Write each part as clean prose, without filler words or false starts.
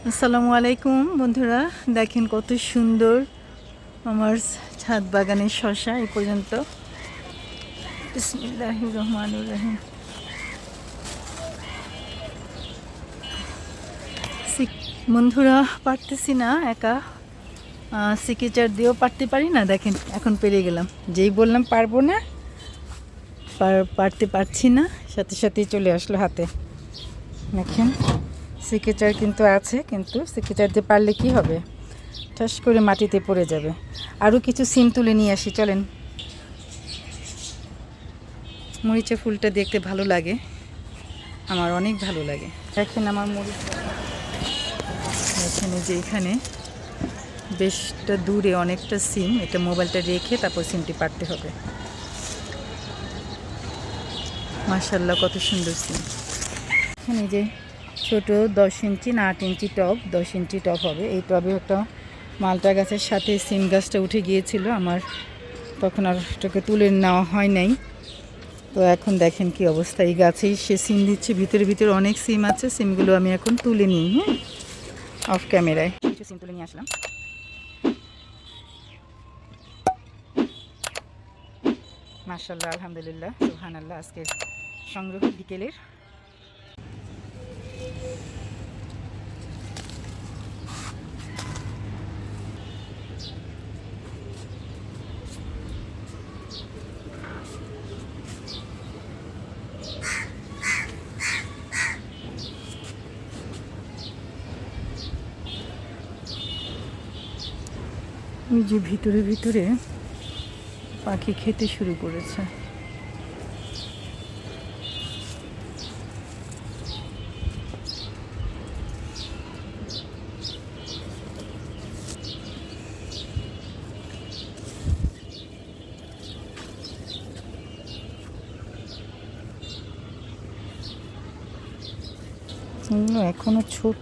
আসসালামু আলাইকুম বন্ধুরা, দেখেন কত সুন্দর আমার ছাদ বাগানের শসা। এই পর্যন্ত বিসমিল্লাহির রহমানির রহিম। বন্ধুরা, পারতেছি না একা, সিকেচার দিয়েও পারতে পারি না। দেখেন এখন পেরে গেলাম, যেই বললাম পারবো না, পারতে পারছি না, সাথে সাথেই চলে আসলো হাতে। দেখেন সিকেচার কিন্তু আছে, কিন্তু সিকেচার দিয়ে পারলে কি হবে, ঠাস করে মাটিতে পড়ে যাবে। আরও কিছু সিম তুলে নিয়ে আসি, চলেন। মরিচের ফুলটা দেখতে ভালো লাগে, আমার অনেক ভালো লাগে। দেখেন আমার মরিচ, এখানে যে এখানে বেশটা দূরে অনেকটা সিম, এটা মোবাইলটা রেখে তারপর সিমটি পাড়তে হবে। মাশাআল্লাহ কত সুন্দর সিম। এখানে যে ছোট 10 ইঞ্চি না 8 ইঞ্চি টব, 10 ইঞ্চি টব হবে। এই টবে একটা মালটা গাছের সাথে সিম গাছটা উঠে গিয়েছিল আমার, তখন আর এটাকে তুলে নেওয়া হয় নাই। তো এখন দেখেন কি অবস্থা, এই গাছেই সে সিম দিচ্ছে, ভিতরে ভিতরে অনেক সিম আছে। সিমগুলো আমি এখন তুলে নিই, হ্যাঁ, অফ ক্যামেরায় কিছু সিম তুলে নিয়ে আসলাম। মাশাআল্লাহ, আলহামদুলিল্লাহ, সুবহানাল্লাহ। আজকে সংগ্রহ বিকেলের। ওই যে ভিতরে ভিতরে পাখি খেতে শুরু করেছে। এখনো ছোট,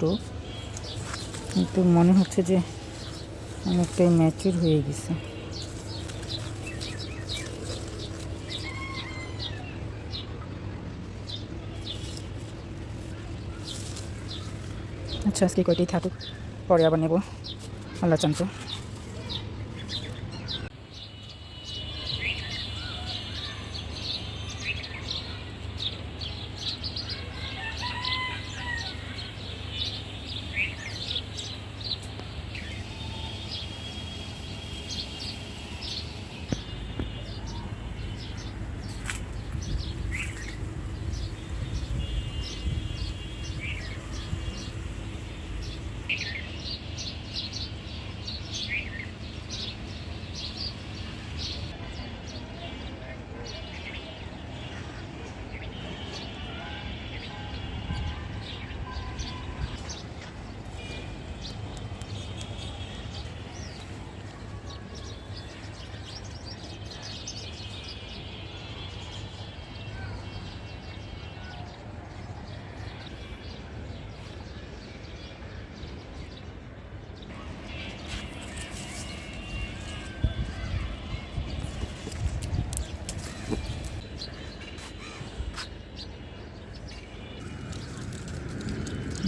কিন্তু মনে হচ্ছে যে অনেকটাই ম্যাচিউর হয়ে গেছে। আচ্ছা, আজকে কয়টাই থাকুক, পরে আবার নেব, আল্লাহ চান্ত।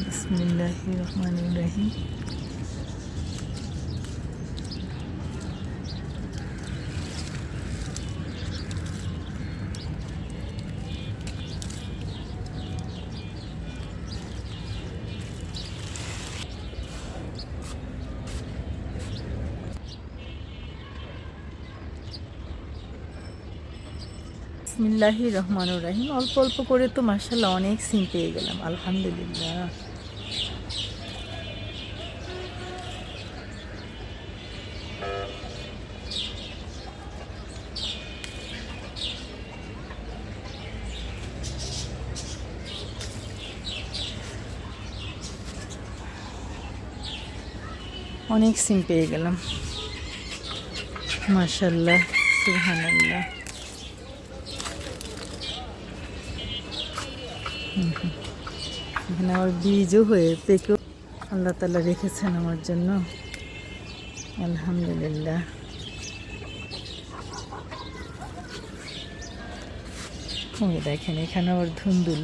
বিসমিল্লাহির রহমানির রহিম। বিসমিল্লাহির রহমানির রহিম। অল্প অল্প করে তো মাশাআল্লাহ অনেক সিম পেয়ে গেলাম, আলহামদুলিল্লাহ। অনেক সিম পেয়ে গেলাম, মাশাআল্লাহ, সুবহানাল্লাহ। এখানে আমার বীজও হয়ে পেকেও আল্লাহ তাআলা রেখেছেন আমার জন্য, আলহামদুলিল্লাহ। ওই দেখেন এখানে আবার ধুন্দুল,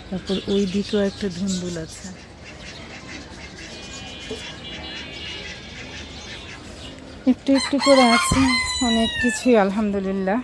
তারপর ওই দিকেও একটা ধুন্দুল আছে। একটু একটু করে আছে অনেক কিছুই আলহামদুলিল্লাহ।